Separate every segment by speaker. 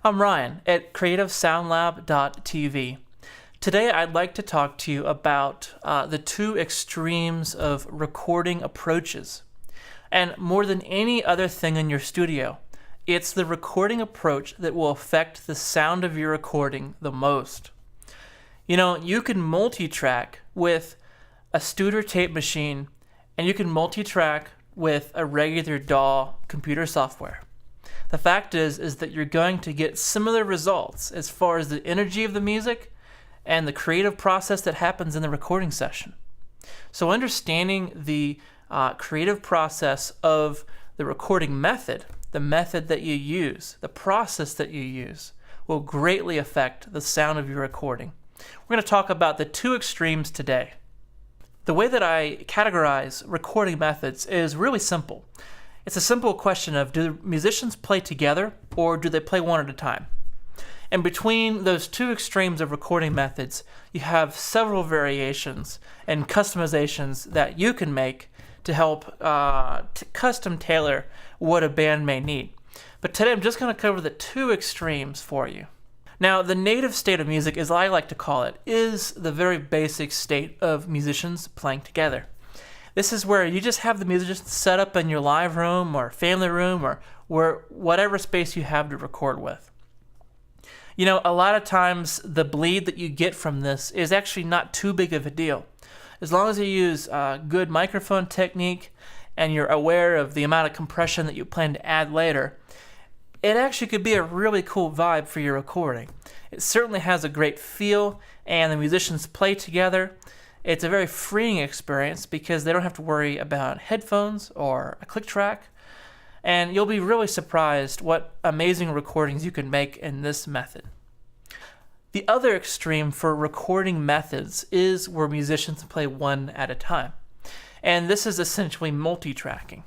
Speaker 1: I'm Ryan at CreativeSoundLab.tv. Today I'd like to talk to you about the two extremes of recording approaches. And more than any other thing in your studio, it's the recording approach that will affect the sound of your recording the most. You know, you can multi-track with a Studer tape machine, and you can multi-track with a regular DAW computer software. The fact is that you're going to get similar results as far as the energy of the music and the creative process that happens in the recording session. So understanding the creative process of the recording method, the method that you use, the process that you use, will greatly affect the sound of your recording. We're going to talk about the two extremes today. The way that I categorize recording methods is really simple. It's a simple question of, do musicians play together or do they play one at a time? And between those two extremes of recording methods, you have several variations and customizations that you can make to help custom tailor what a band may need. But today I'm just going to cover the two extremes for you. Now, the native state of music, as I like to call it, is the very basic state of musicians playing together. This is where you just have the musicians set up in your live room or family room or whatever space you have to record with. You know, a lot of times the bleed that you get from this is actually not too big of a deal. As long as you use good microphone technique and you're aware of the amount of compression that you plan to add later, it actually could be a really cool vibe for your recording. It certainly has a great feel, and the musicians play together. It's a very freeing experience because they don't have to worry about headphones or a click track, and you'll be really surprised what amazing recordings you can make in this method. The other extreme for recording methods is where musicians play one at a time, and this is essentially multi-tracking.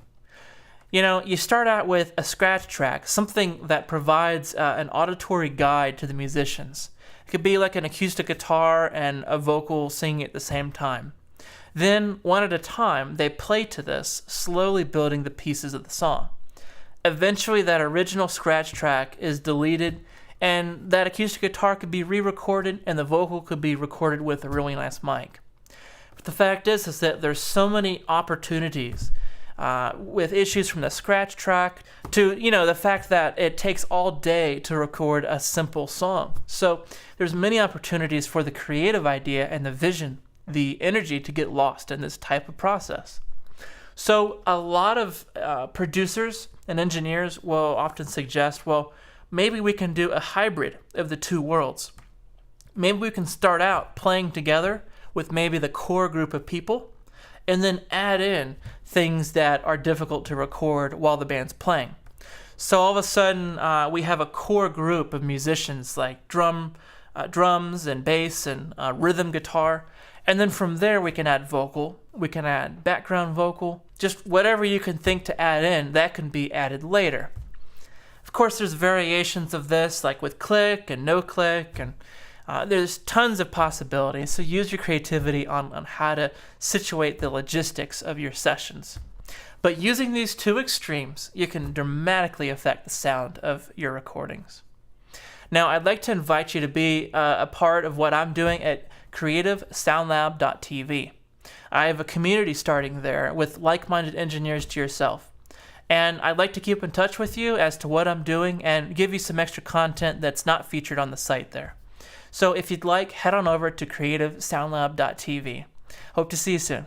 Speaker 1: You know, you start out with a scratch track, something that provides an auditory guide to the musicians. It could be like an acoustic guitar and a vocal singing at the same time. Then, one at a time, they play to this, slowly building the pieces of the song. Eventually, that original scratch track is deleted, and that acoustic guitar could be re-recorded, and the vocal could be recorded with a really nice mic. But the fact is that there's so many opportunities with issues from the scratch track to, the fact that it takes all day to record a simple song. So there's many opportunities for the creative idea and the vision, the energy to get lost in this type of process. So a lot of producers and engineers will often suggest, well, maybe we can do a hybrid of the two worlds. Maybe we can start out playing together with maybe the core group of people, and then add in things that are difficult to record while the band's playing. So all of a sudden, we have a core group of musicians like drums and bass and rhythm guitar, and then from there we can add vocal, we can add background vocal, just whatever you can think to add in, that can be added later. Of course, there's variations of this, like with click and no click, and there's tons of possibilities, so use your creativity on how to situate the logistics of your sessions. But using these two extremes, you can dramatically affect the sound of your recordings. Now, I'd like to invite you to be a part of what I'm doing at CreativeSoundLab.tv. I have a community starting there with like-minded engineers to yourself. And I'd like to keep in touch with you as to what I'm doing and give you some extra content that's not featured on the site there. So if you'd like, head on over to CreativeSoundLab.tv. Hope to see you soon.